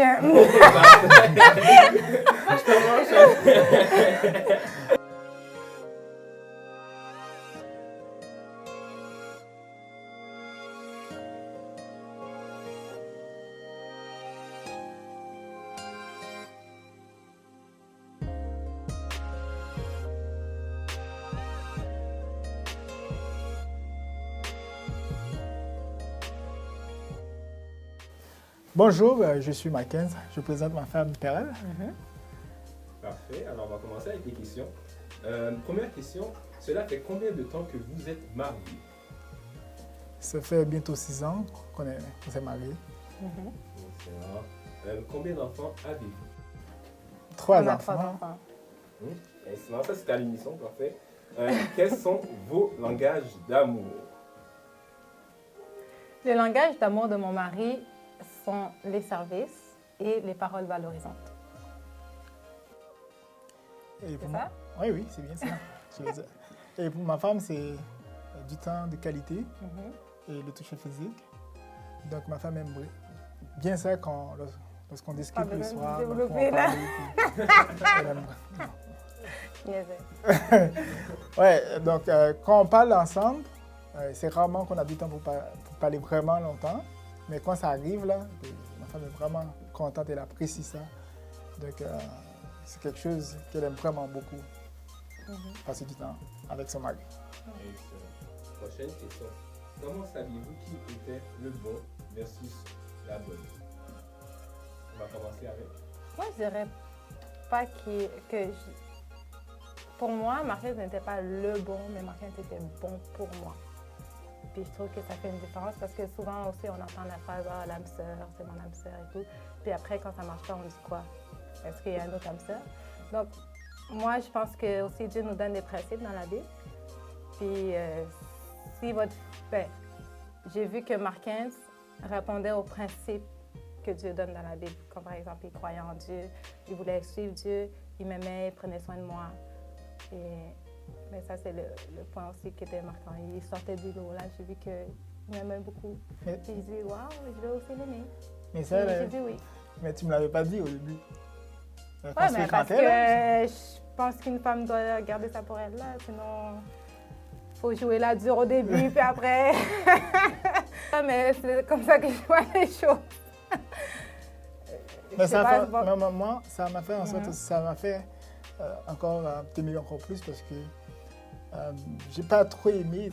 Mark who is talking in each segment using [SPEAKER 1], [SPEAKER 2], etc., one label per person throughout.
[SPEAKER 1] bien.
[SPEAKER 2] Bonjour, je suis Mackenzie. Je présente ma femme Perel.
[SPEAKER 3] Parfait. Alors, on va commencer avec les questions. Première question, cela fait combien de temps que vous êtes mariés?
[SPEAKER 2] Ça fait bientôt 6 ans qu'on s'est mariés.
[SPEAKER 3] Combien d'enfants avez-vous?
[SPEAKER 2] 3
[SPEAKER 1] On a
[SPEAKER 2] enfants.
[SPEAKER 1] 3 enfants.
[SPEAKER 3] Excellent, ça c'est à l'émission, parfait. Quels sont vos langages d'amour?
[SPEAKER 1] Le langage d'amour de mon mari sont les services et les paroles valorisantes.
[SPEAKER 2] Et pour
[SPEAKER 1] C'est
[SPEAKER 2] moi-
[SPEAKER 1] ça?
[SPEAKER 2] Oui, oui, c'est bien ça. Je veux dire. Et pour ma femme, c'est du temps de qualité et le toucher physique. Donc ma femme aime bien ça lorsqu'on discute
[SPEAKER 1] Pas
[SPEAKER 2] le
[SPEAKER 1] besoin de
[SPEAKER 2] soir.
[SPEAKER 1] développer,
[SPEAKER 2] qu'on
[SPEAKER 1] là.
[SPEAKER 2] parle, elle aime.
[SPEAKER 1] Niaiser.
[SPEAKER 2] Ouais, donc quand on parle ensemble, c'est rarement qu'on a du temps pour parler vraiment longtemps. Mais quand ça arrive, là, ma femme est vraiment contente, elle apprécie ça. Donc c'est quelque chose qu'elle aime vraiment beaucoup, passer du temps avec son mari.
[SPEAKER 3] Excellent. Prochaine question. Comment saviez-vous qui était le bon versus la bonne? On va commencer avec.
[SPEAKER 1] Moi, je dirais pas pour moi, Marquez n'était pas le bon, mais Marquez était bon pour moi. Puis je trouve que ça fait une différence parce que souvent aussi, on entend la phrase « Ah, l'âme sœur, c'est mon âme sœur et tout ». Puis après, quand ça ne marche pas, on dit quoi? Est-ce qu'il y a une autre âme sœur? Donc, moi, je pense que aussi Dieu nous donne des principes dans la Bible. Puis, j'ai vu que Marquez répondait aux principes que Dieu donne dans la Bible. Comme par exemple, il croyait en Dieu, il voulait suivre Dieu, il m'aimait, il prenait soin de moi. Mais ça, c'est le point aussi qui était marquant. Il sortait du lot, là, j'ai vu qu'il m'aimait beaucoup.
[SPEAKER 2] Mais-
[SPEAKER 1] Puis j'ai dit, waouh, je vais aussi l'aimer.
[SPEAKER 2] Mais
[SPEAKER 1] Puis
[SPEAKER 2] ça,
[SPEAKER 1] j'ai dit oui.
[SPEAKER 2] mais tu ne me l'avais pas dit au début. Quand
[SPEAKER 1] Oui,
[SPEAKER 2] tu
[SPEAKER 1] mais parce que
[SPEAKER 2] fréquentais, là,
[SPEAKER 1] je pense qu'une femme doit garder ça pour elle, là. Sinon, il faut jouer la dure au début, puis après. Mais c'est comme ça que je vois les choses.
[SPEAKER 2] Mais
[SPEAKER 1] Je sais pas, bon.
[SPEAKER 2] moi, ça m'a fait en sorte, ça m'a fait encore t'aimer encore plus parce que j'ai pas trop aimé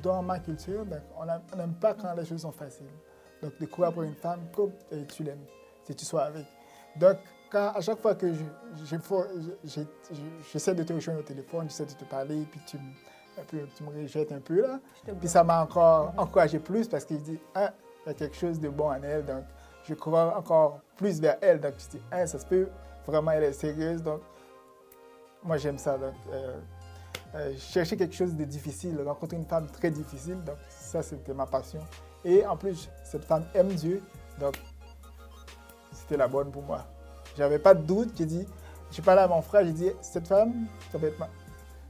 [SPEAKER 2] dans ma culture. Donc on n'aime pas quand les choses sont faciles. Donc de courir pour une femme, comme tu l'aimes, si tu sois avec. Donc à chaque fois que j'essaie de te rejoindre au téléphone, j'essaie de te parler, puis tu me rejettes un peu là. Puis ça m'a encore encouragé plus parce qu'il dit, ah, il y a quelque chose de bon en elle. Donc je crois encore plus vers elle. Donc je dis, ah, ça se peut, vraiment elle est sérieuse. Donc moi j'aime ça. Donc chercher quelque chose de difficile, rencontrer une femme très difficile. Donc ça c'était ma passion. Et en plus, cette femme aime Dieu. Donc c'était la bonne pour moi. J'avais pas de doute. J'ai dit, j'ai parlé à mon frère, j'ai dit, cette femme, ça va être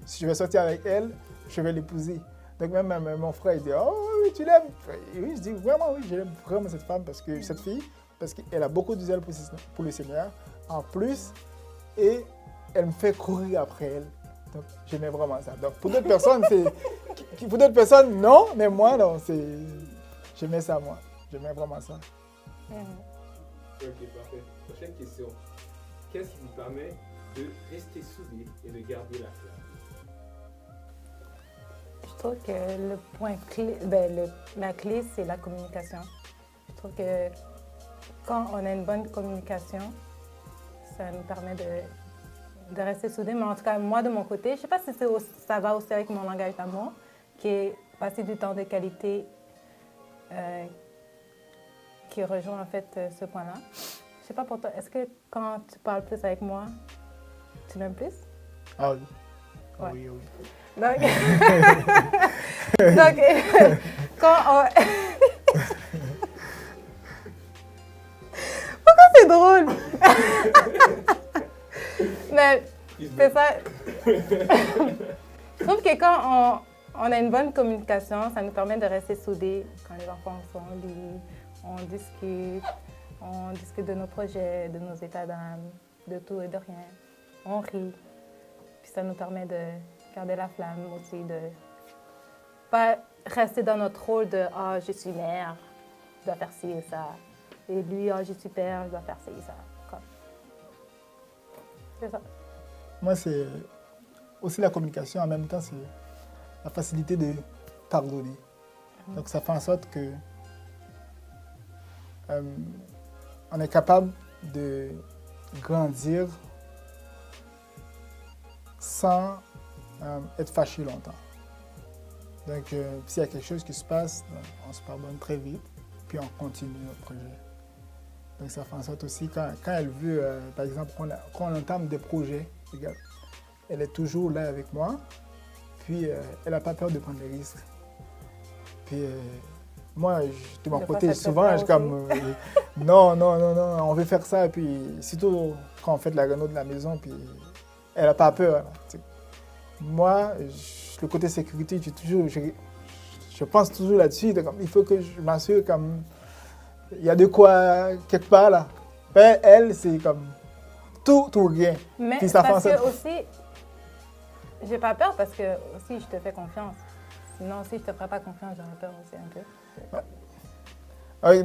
[SPEAKER 2] si je vais sortir avec elle, je vais l'épouser. Donc même mon frère, il dit, oh oui, tu l'aimes. Et oui, je dis, vraiment, oui, j'aime vraiment cette femme, cette fille, parce qu'elle a beaucoup de zèle pour le Seigneur. En plus, et elle me fait courir après elle. Donc j'aimais vraiment ça. Donc pour d'autres personnes, non, mais moi, non, j'aimais ça, moi. J'aimais vraiment ça.
[SPEAKER 3] Ok, parfait. Prochaine question. Qu'est-ce qui vous permet de rester soudés et de garder la flamme?
[SPEAKER 1] Je trouve que le point clé, la clé, c'est la communication. Je trouve que quand on a une bonne communication, ça nous permet de rester soudés. Mais en tout cas, moi, de mon côté, je ne sais pas si ça va aussi avec mon langage d'amour, qui est passer du temps de qualité, qui rejoint en fait ce point-là. Je ne sais pas pour toi, est-ce que quand tu parles plus avec moi, tu m'aimes plus?
[SPEAKER 2] Ah oui.
[SPEAKER 1] Ouais.
[SPEAKER 2] Oui, oui.
[SPEAKER 1] Donc, quand on... Pourquoi c'est drôle? Mais c'est ça. Je trouve que quand on a une bonne communication, ça nous permet de rester soudés quand les enfants sont au lit, on discute, On discute de nos projets, de nos états d'âme, de tout et de rien. On rit. Puis ça nous permet de garder la flamme aussi, de pas rester dans notre rôle de « Ah, je suis mère, je dois faire ci et ça. » Et lui « Ah, je suis père, je dois faire ci et ça. » Comme. C'est ça.
[SPEAKER 2] Moi, c'est aussi la communication. En même temps, c'est la facilité de pardonner. Donc, ça fait en sorte que on est capable de grandir sans être fâché longtemps. Donc, s'il y a quelque chose qui se passe, on se pardonne très vite, puis on continue notre projet. Donc, ça fait en sorte aussi, quand elle veut, par exemple, quand on entame des projets, regarde, elle est toujours là avec moi, puis elle n'a pas peur de prendre des risques. Puis, moi, de mon côté, souvent, je suis comme, non, on veut faire ça, puis surtout quand on fait de la réno de la maison, puis elle n'a pas peur. Là, moi, le côté sécurité, je pense toujours là-dessus, il faut que je m'assure comme il y a de quoi quelque part là. Ben, elle, c'est comme tout ou rien.
[SPEAKER 1] Mais
[SPEAKER 2] puis ça
[SPEAKER 1] parce que aussi, j'ai pas peur parce que aussi je te fais confiance. Sinon, si je te ferais pas confiance, j'aurais peur aussi un peu.
[SPEAKER 2] Ah, oui,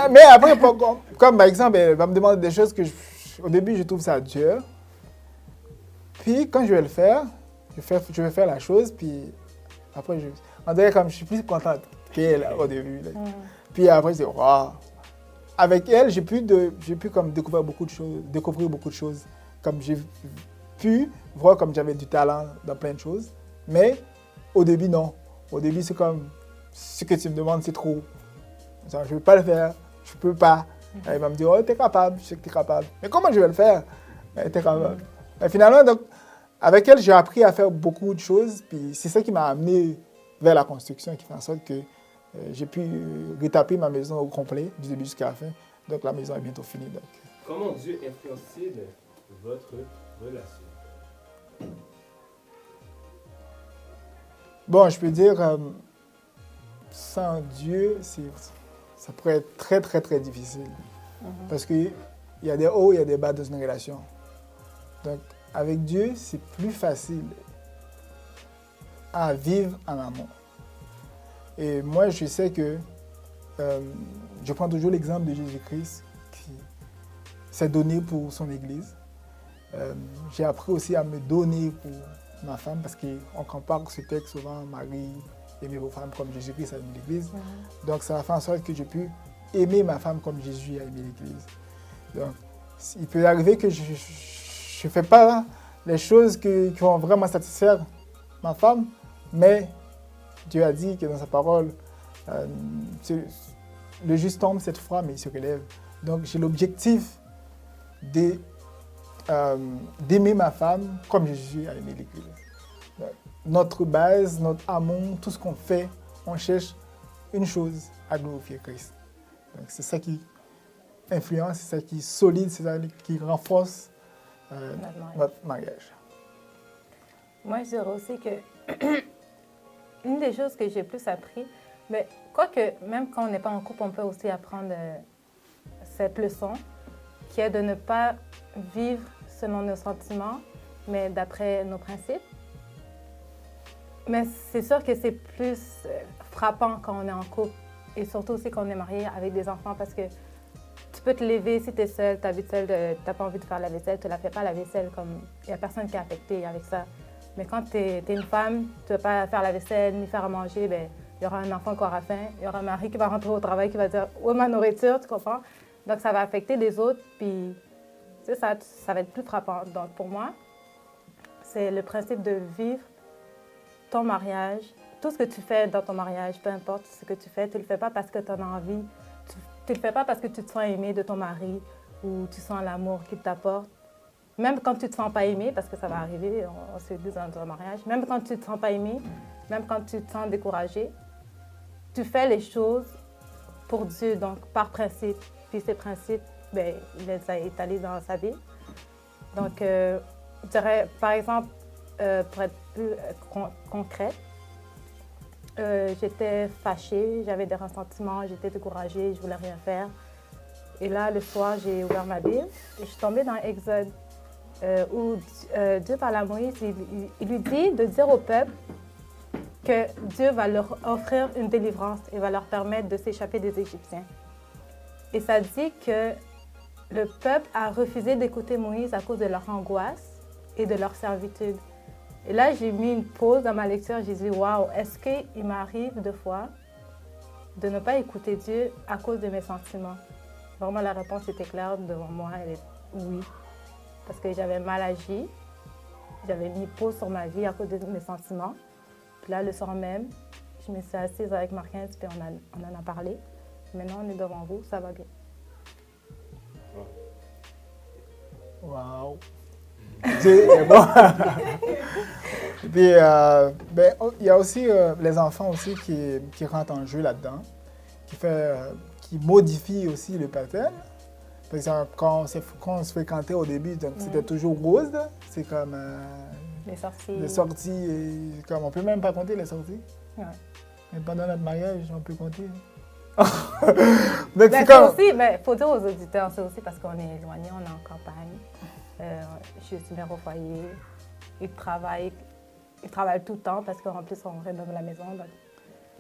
[SPEAKER 2] mais après, comme par exemple, elle va me demander des choses que au début, je trouve ça dur. Puis quand je vais le faire, je vais faire la chose, puis après, on dirait comme je suis plus contente qu'elle au début. Puis après, c'est waouh. Avec elle, j'ai pu comme découvrir beaucoup de choses. Comme j'ai pu voir comme j'avais du talent dans plein de choses. Mais au début, non. Au début, c'est comme ce que tu me demandes, c'est trop. Genre, je ne veux pas le faire, je ne peux pas. Elle va me dire, oh, tu es capable, je sais que tu es capable. Mais comment je vais le faire? Tu es capable. Et finalement, donc, avec elle, j'ai appris à faire beaucoup de choses. Puis c'est ça qui m'a amené vers la construction, qui fait en sorte que j'ai pu retaper ma maison au complet, du début jusqu'à la fin. Donc la maison est bientôt finie. Donc.
[SPEAKER 3] Comment Dieu influence-t-il votre relation?
[SPEAKER 2] Bon, je peux dire, sans Dieu, ça pourrait être très, très, très difficile. Parce qu'il y a des hauts, il y a des bas dans une relation. Donc, avec Dieu, c'est plus facile à vivre en amour. Et moi, je sais que je prends toujours l'exemple de Jésus-Christ qui s'est donné pour son Église. J'ai appris aussi à me donner pour ma femme parce qu'on compare ce texte souvent, Marie, aimez vos femmes comme Jésus-Christ a aimé l'Église. Donc, ça a fait en sorte que je puisse aimer ma femme comme Jésus a aimé l'Église. Donc, il peut arriver que je ne fais pas les choses qui vont vraiment satisfaire ma femme, mais Dieu a dit que dans sa parole, le juste tombe cette fois, mais il se relève. Donc j'ai l'objectif d'aimer ma femme comme Jésus a aimé l'Église. Notre base, notre amour, tout ce qu'on fait, on cherche une chose, à glorifier Christ. Donc c'est ça qui influence, c'est ça qui est solide, c'est ça qui renforce notre mariage.
[SPEAKER 1] Moi, je dirais aussi que une des choses que j'ai plus appris, mais quoique même quand on n'est pas en couple, on peut aussi apprendre cette leçon, qui est de ne pas vivre selon nos sentiments, mais d'après nos principes. Mais c'est sûr que c'est plus frappant quand on est en couple et surtout aussi quand on est marié avec des enfants parce que tu peux te lever si tu es seule, tu habites seule, tu n'as pas envie de faire la vaisselle, tu ne la fais pas la vaisselle, comme il n'y a personne qui est affecté avec ça. Mais quand tu es une femme, tu ne veux pas faire la vaisselle ni faire à manger, bien, il y aura un enfant qui aura faim, il y aura un mari qui va rentrer au travail qui va dire « Où est ma nourriture ?» Tu comprends? Donc ça va affecter les autres, puis ça va être plus frappant. Donc pour moi, c'est le principe de vivre ton mariage, tout ce que tu fais dans ton mariage, peu importe ce que tu fais, tu ne le fais pas parce que tu en as envie, tu ne le fais pas parce que tu te sens aimé de ton mari ou tu sens l'amour qu'il t'apporte. Même quand tu ne te sens pas aimé, parce que ça va arriver, on se dit dans un mariage, même quand tu ne te sens pas aimé, même quand tu te sens découragé, tu fais les choses pour Dieu, donc par principe. Puis ces principes, bien, il les a étalés dans sa vie. Donc, je dirais, par exemple, pour être plus concrète, j'étais fâchée, j'avais des ressentiments, j'étais découragée, je voulais rien faire. Et là, le soir, j'ai ouvert ma Bible et je suis tombée dans Exode où Dieu parle à Moïse. Il lui dit de dire au peuple que Dieu va leur offrir une délivrance et va leur permettre de s'échapper des Égyptiens. Et ça dit que le peuple a refusé d'écouter Moïse à cause de leur angoisse et de leur servitude. Et là, j'ai mis une pause dans ma lecture. J'ai dit, waouh, est-ce qu'il m'arrive de fois de ne pas écouter Dieu à cause de mes sentiments? Vraiment, la réponse était claire devant moi. Elle est oui. Parce que j'avais mal agi. J'avais mis pause sur ma vie à cause de mes sentiments. Puis là, le soir même, je me suis assise avec Marie-Quinze, puis on en a parlé. Maintenant, on est devant vous, ça va bien.
[SPEAKER 2] Wow! Dieu est bon. Puis, il y a aussi les enfants aussi qui rentrent en jeu là-dedans, qui modifient aussi le pattern. Par exemple, quand on se fréquentait au début, donc c'était toujours rose. C'est comme
[SPEAKER 1] les sorties.
[SPEAKER 2] Les sorties, comme on peut même pas compter les sorties.
[SPEAKER 1] Ouais.
[SPEAKER 2] Mais pendant notre mariage, on peut compter.
[SPEAKER 1] Donc, c'est comme... aussi, faut dire aux auditeurs, c'est aussi parce qu'on est éloigné, on est en campagne. Je suis mère au foyer. Ils travaillent tout le temps parce qu'en plus, on rénove la maison. Donc,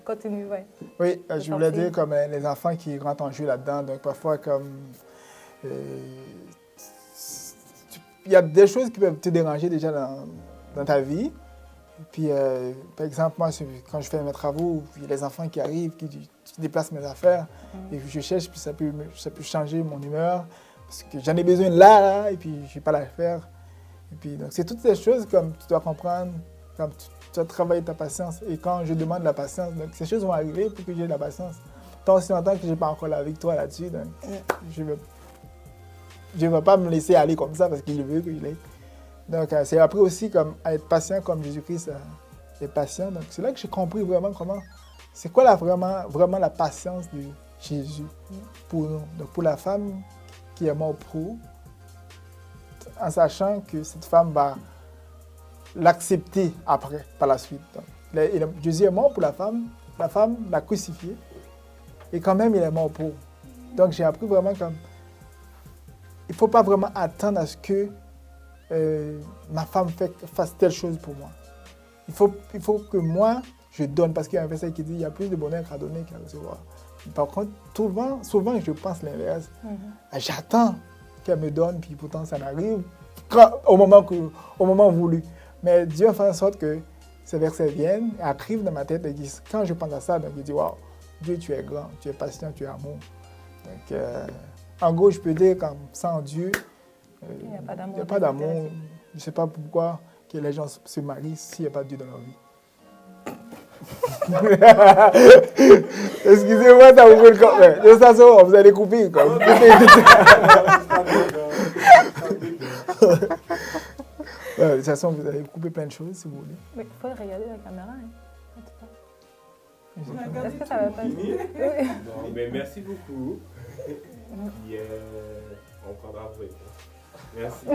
[SPEAKER 1] continue, ouais.
[SPEAKER 2] Oui, je voulais dire comme les enfants qui rentrent en jeu là-dedans. Donc, parfois, comme... il y a des choses qui peuvent te déranger déjà dans ta vie. Puis, par exemple, moi, quand je fais mes travaux, il y a les enfants qui arrivent, qui déplacent mes affaires, et je cherche, puis ça peut changer mon humeur, parce que j'en ai besoin là, et puis je n'ai pas la faire. Et puis, donc, c'est toutes ces choses comme tu dois comprendre, comme tu dois travailler ta patience. Et quand je demande la patience, donc ces choses vont arriver pour que j'ai de la patience. Tant aussi longtemps que je n'ai pas encore la victoire là-dessus, donc je ne vais pas me laisser aller comme ça parce qu'il veut que je l'aie. Donc, c'est appris aussi comme, à être patient comme Jésus-Christ est patient. Donc, c'est là que j'ai compris vraiment c'est quoi vraiment la patience de Jésus pour nous. Donc, pour la femme qui est morte pour, en sachant que cette femme va l'accepter après, par la suite. Donc, Jésus est mort pour la femme l'a crucifié, et quand même, il est mort pour. Donc, j'ai appris vraiment comme, il ne faut pas vraiment attendre à ce que ma femme fasse telle chose pour moi. Il faut que moi, je donne, parce qu'il y a un verset qui dit il y a plus de bonheur qu'à donner qu'à recevoir. Par contre, souvent je pense l'inverse. J'attends qu'elle me donne, puis pourtant ça n'arrive au moment voulu. Mais Dieu fait en sorte que ces versets viennent, arrivent dans ma tête, et quand je pense à ça, donc je dis waouh, Dieu, tu es grand, tu es patient, tu es amour. Donc, en gros, je peux dire comme sans Dieu, il n'y a pas d'amour. Je ne sais pas pourquoi que les gens se marient s'il n'y a pas de Dieu dans leur vie. Excusez-moi, ça vous fait le corps. De toute façon, vous allez couper. Quoi. De toute façon, vous allez couper plein de choses si vous voulez.
[SPEAKER 1] Mais il faut regarder la caméra. Est-ce que ça va pas?
[SPEAKER 3] Bon, mais merci beaucoup. Et, on prendra vos réponses. Merci.